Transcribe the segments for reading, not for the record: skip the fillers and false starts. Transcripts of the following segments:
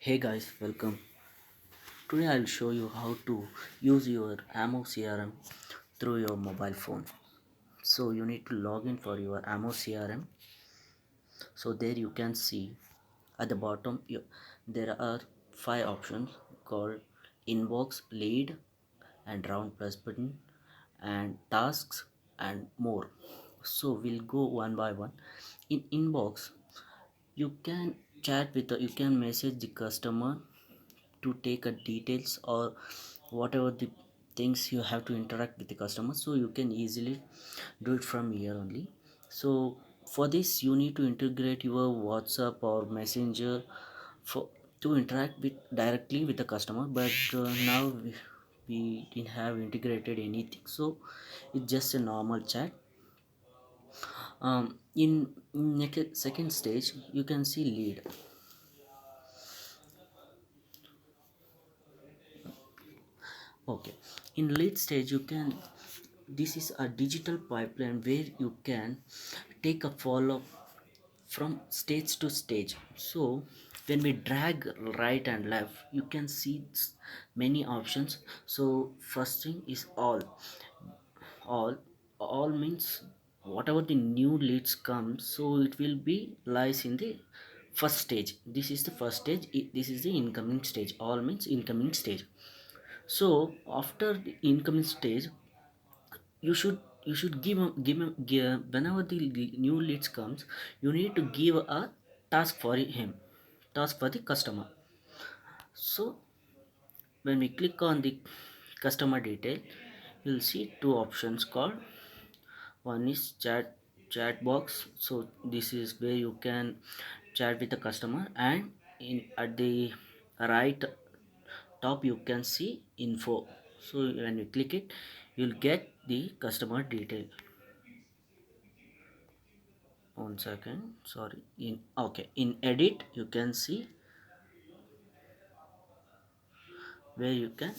Hey guys, welcome. Today I'll show you how to use your Ammo CRM through your mobile phone. So you need to log in for your Ammo CRM. So there you can see at the bottom there are five options called inbox, lead and round plus button and tasks and more. So we'll go one by one. In inbox you can you can message the customer to take a details or whatever the things you have to interact with the customer, so you can easily do it from here only. So for this you need to integrate your WhatsApp or Messenger for to interact with directly with the customer, but now we didn't have integrated anything, so it's just a normal chat. In next second stage you can see lead. Okay, in late stage you can, this is a digital pipeline where you can take a follow from stage to stage. So when we drag right and left you can see many options. So first thing is all means whatever the new leads come, so it will be lies in the first stage. This is the first stage. This is the incoming stage. All means incoming stage. So after the incoming stage you should give whenever the new leads comes, you need to give a task for him, task for the customer. So when we click on the customer detail, you'll see two options called, one is chat box. So this is where you can chat with the customer, and in at the right top you can see info. So when you click it, you'll get the customer detail. One second, sorry. In okay, in edit you can see where you can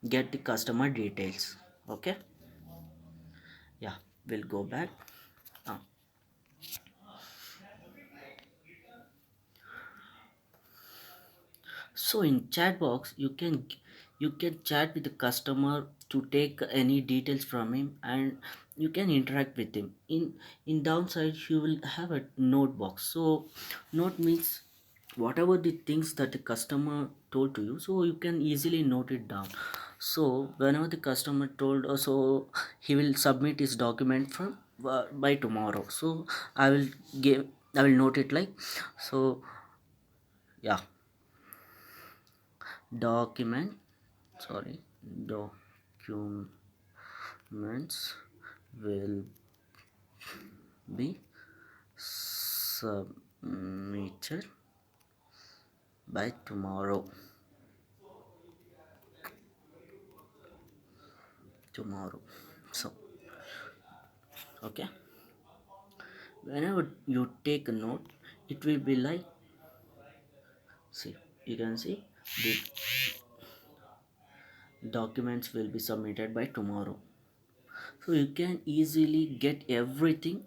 get the customer details. Okay, yeah, we'll go back. uh, so in chat box you can chat with the customer to take any details from him, and you can interact with him. In downside you will have a note box. So note means whatever the things that the customer told to you, so you can easily note it down. So whenever the customer told, so he will submit his document from by tomorrow, so i will I will note it like so. Yeah, document, sorry, documents will be submitted by tomorrow. So okay, whenever you take a note, it will be like, see, you can see the documents will be submitted by tomorrow. So you can easily get everything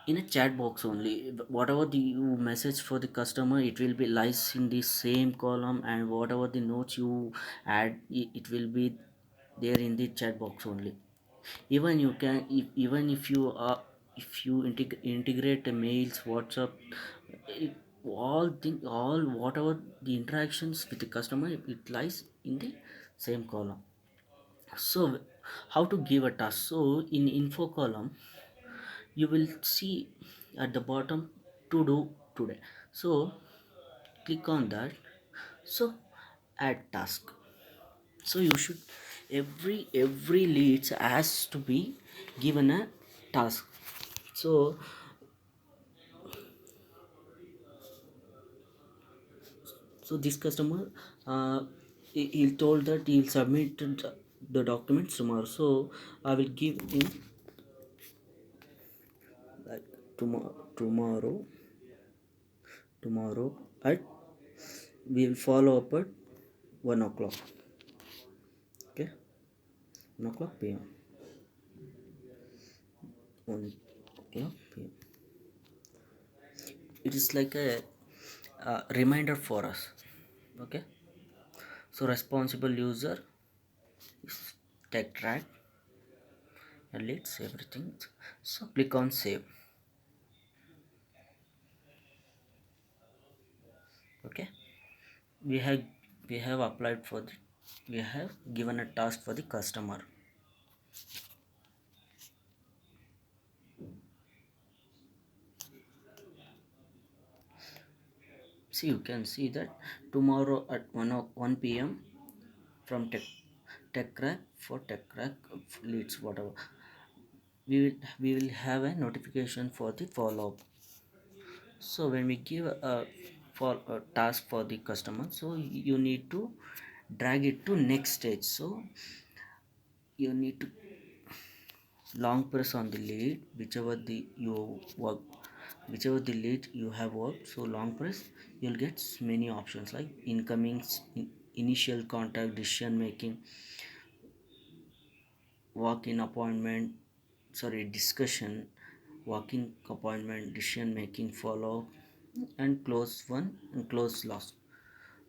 in a chat box only. Whatever the you message for the customer, it will be lies in the same column, and whatever the notes you add, it will be there in the chat box only. Even you can, even if you are, if you integrate the mails, WhatsApp, it, all whatever the interactions with the customer, it lies in the same column. So how to give a task? So in info column you will see at the bottom to do today. So click on that. So add task. So you should, every leads has to be given a task. So this customer, he told that he'll submit the documents tomorrow. So I will give him like tomorrow at, we'll follow up at 1 o'clock. Okay, 1 o'clock p.m. 1 o'clock p.m. It is like a reminder for us. Okay, so responsible user is tech track and leads everything. So click on save. Okay, we have we have applied for the we have given a task for the customer. See, you can see that tomorrow at 1 p.m. from tech crack for tech crack leads whatever we will have a notification for the follow up. So when we give for a task for the customer, so you need to drag it to next stage. So you need to long press on the lead whichever the you work, whichever the lead you have worked. So long press, you'll get many options like incoming, initial contact, decision making, walk-in appointment, sorry, discussion, walk-in appointment, decision making, follow, and close one and close last.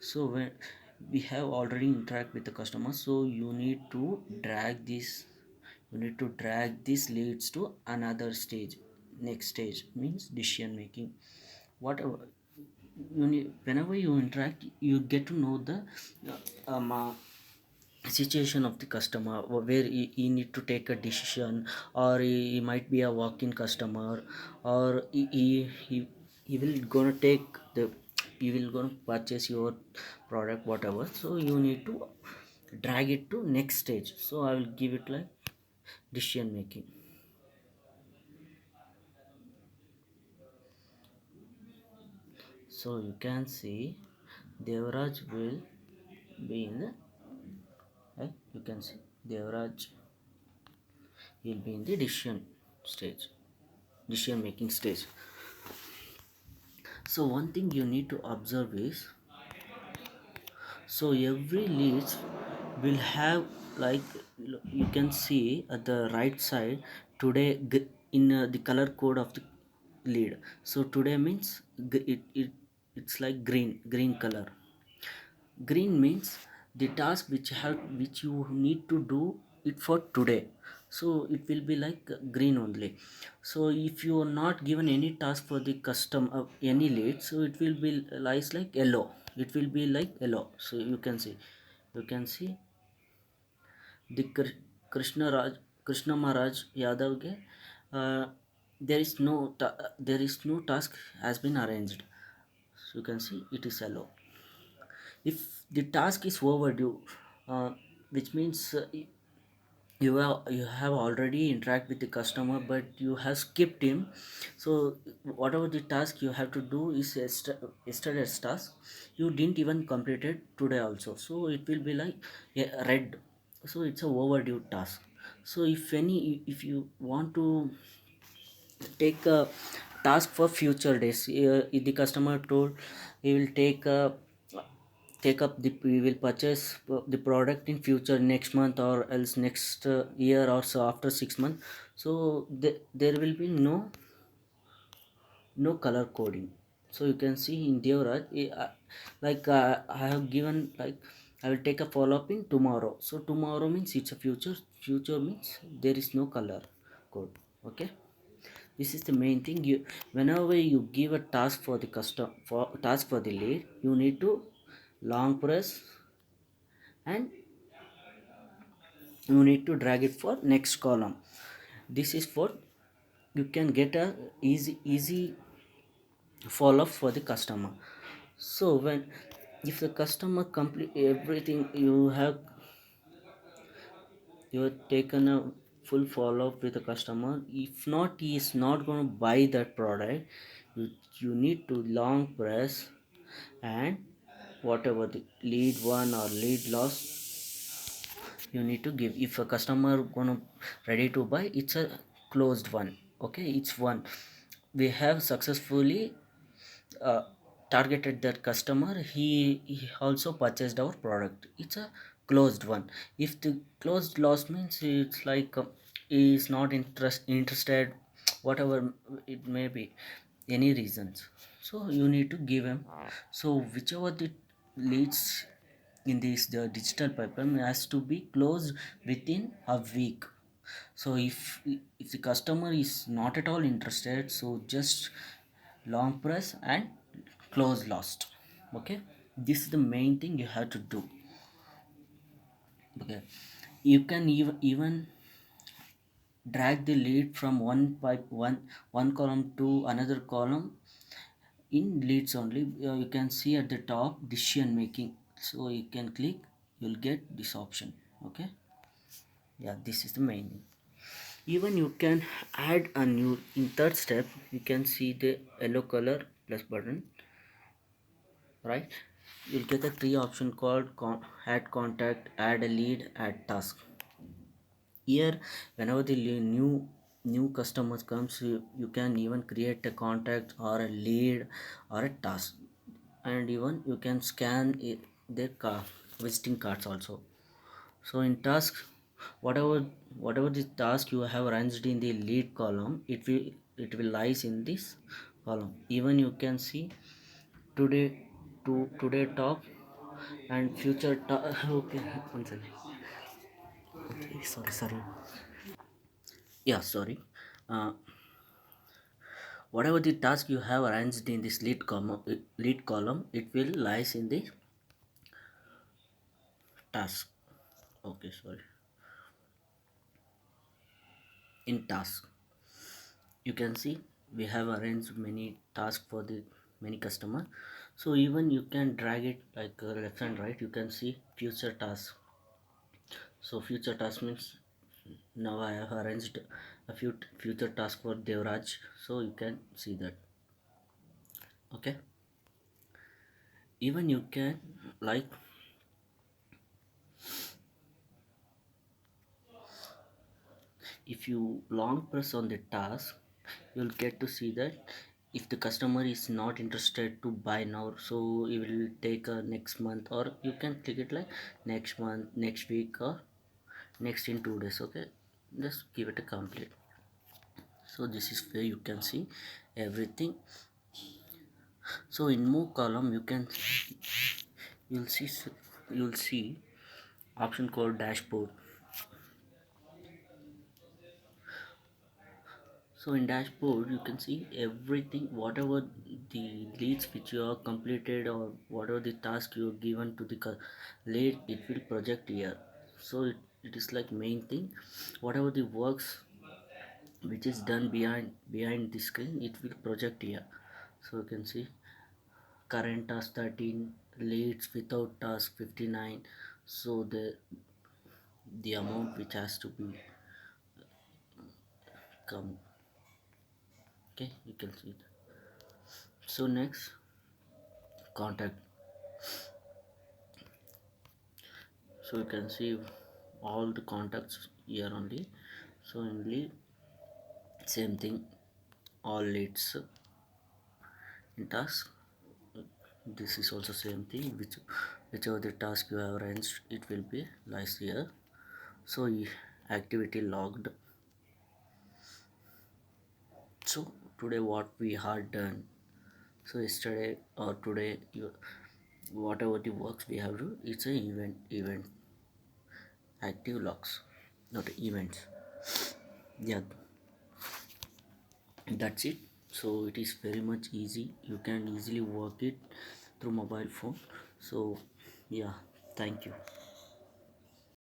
So when we have already interact with the customer, so you need to drag this, you need to drag this leads to another stage. Next stage means decision making. Whatever you need, whenever you interact, you get to know the situation of the customer, where he need to take a decision, or he might be a walk-in customer, or he will gonna take the, he will gonna purchase your product whatever. So you need to drag it to next stage. So I will give it like decision making. So you can see Devraj will be in the, you can see Devraj will be in the stage decision making stage. So one thing you need to observe is, so every leads will have like, you can see at the right side today in the color code of the lead. So today means it's like green color. Green means the task which you need to do it for today. So it will be like green only. So if you are not given any task for the custom of any lead, so it will be lies like yellow. It will be like yellow. So you can see the Krishna Maharaj Yadav ke, uh, there is no task has been arranged. So you can see it is yellow. If the task is overdue, uh, which means you have already interact with the customer but you have skipped him. So whatever the task you have to do is yesterday's task, you didn't even complete it today also, so it will be like, yeah, red. So it's a overdue task. So if you want to take a task for future days, if the customer told he will take up the, we will purchase the product in future next month or else next year or so after 6 months. So there will be no color coding. So you can see in Devraj, like I have given like I will take a follow up in tomorrow. So tomorrow means it's a future means there is no color code. Okay, this is the main thing. You, whenever you give a task for the task for the lead, you need to long press and you need to drag it for next column. This is for you can get a easy follow up for the customer. So when if the customer complete everything, you have taken a full follow up with the customer. If not, he is not going to buy that product. You need to long press and whatever the lead one or lead loss you need to give. If a customer gonna ready to buy, it's a closed one. Okay, it's one. We have successfully uh, targeted that customer. He also purchased our product. It's a closed one. If the closed loss means it's like he is not interested, whatever it may be, any reasons. So you need to give him. So whichever the leads in this the digital pipeline has to be closed within a week. So if the customer is not at all interested, so just long press and close last. Okay, this is the main thing you have to do. Okay, you can even drag the lead from one column to another column in leads only. You can see at the top decision making, so you can click, you'll get this option. Okay, yeah, this is the main thing. Even you can add a new, in third step you can see the yellow color plus button, right? You'll get a three option called add contact, add a lead, add task. Here whenever the new customers comes, you can even create a contact or a lead or a task, and even you can scan their visiting cards also. So in task, whatever the task you have arranged in the lead column, it will lies in this column. Even you can see today, today talk and future talk. Okay, one second. Okay, sorry. Yeah, sorry. uh, Whatever the task you have arranged in this lead column, it will lies in the task. Okay, sorry. In task, you can see we have arranged many tasks for the many customer. So even you can drag it like left and right. You can see future task. So future task means now I have arranged a few future task for Devraj, so you can see that. Okay, even you can like, if you long press on the task, you'll get to see that if the customer is not interested to buy now, so it will take next month, or you can click it like next month, next week, or next in 2 days. Okay, just give it a complete. So this is where you can see everything. So in move column you can, you'll see you'll see option called dashboard. So in dashboard you can see everything, whatever the leads which you have completed, or whatever the task you have given to the lead, it will project here. So it is like main thing, whatever the works which is done behind the screen, it will project here. So you can see current task 13, leads without task 59. So the amount which has to be come. Okay, you can see it. So next, contact. So you can see all the contacts here only. So in lead, same thing, all leads. In task, this is also same thing, whichever the task you have arranged, it will be lies here. So activity logged. So today what we had done, so yesterday or today, whatever the works we have do, it's an event active logs, not events. Yeah, that's it. So it is very much easy, you can easily work it through mobile phone. So yeah, thank you.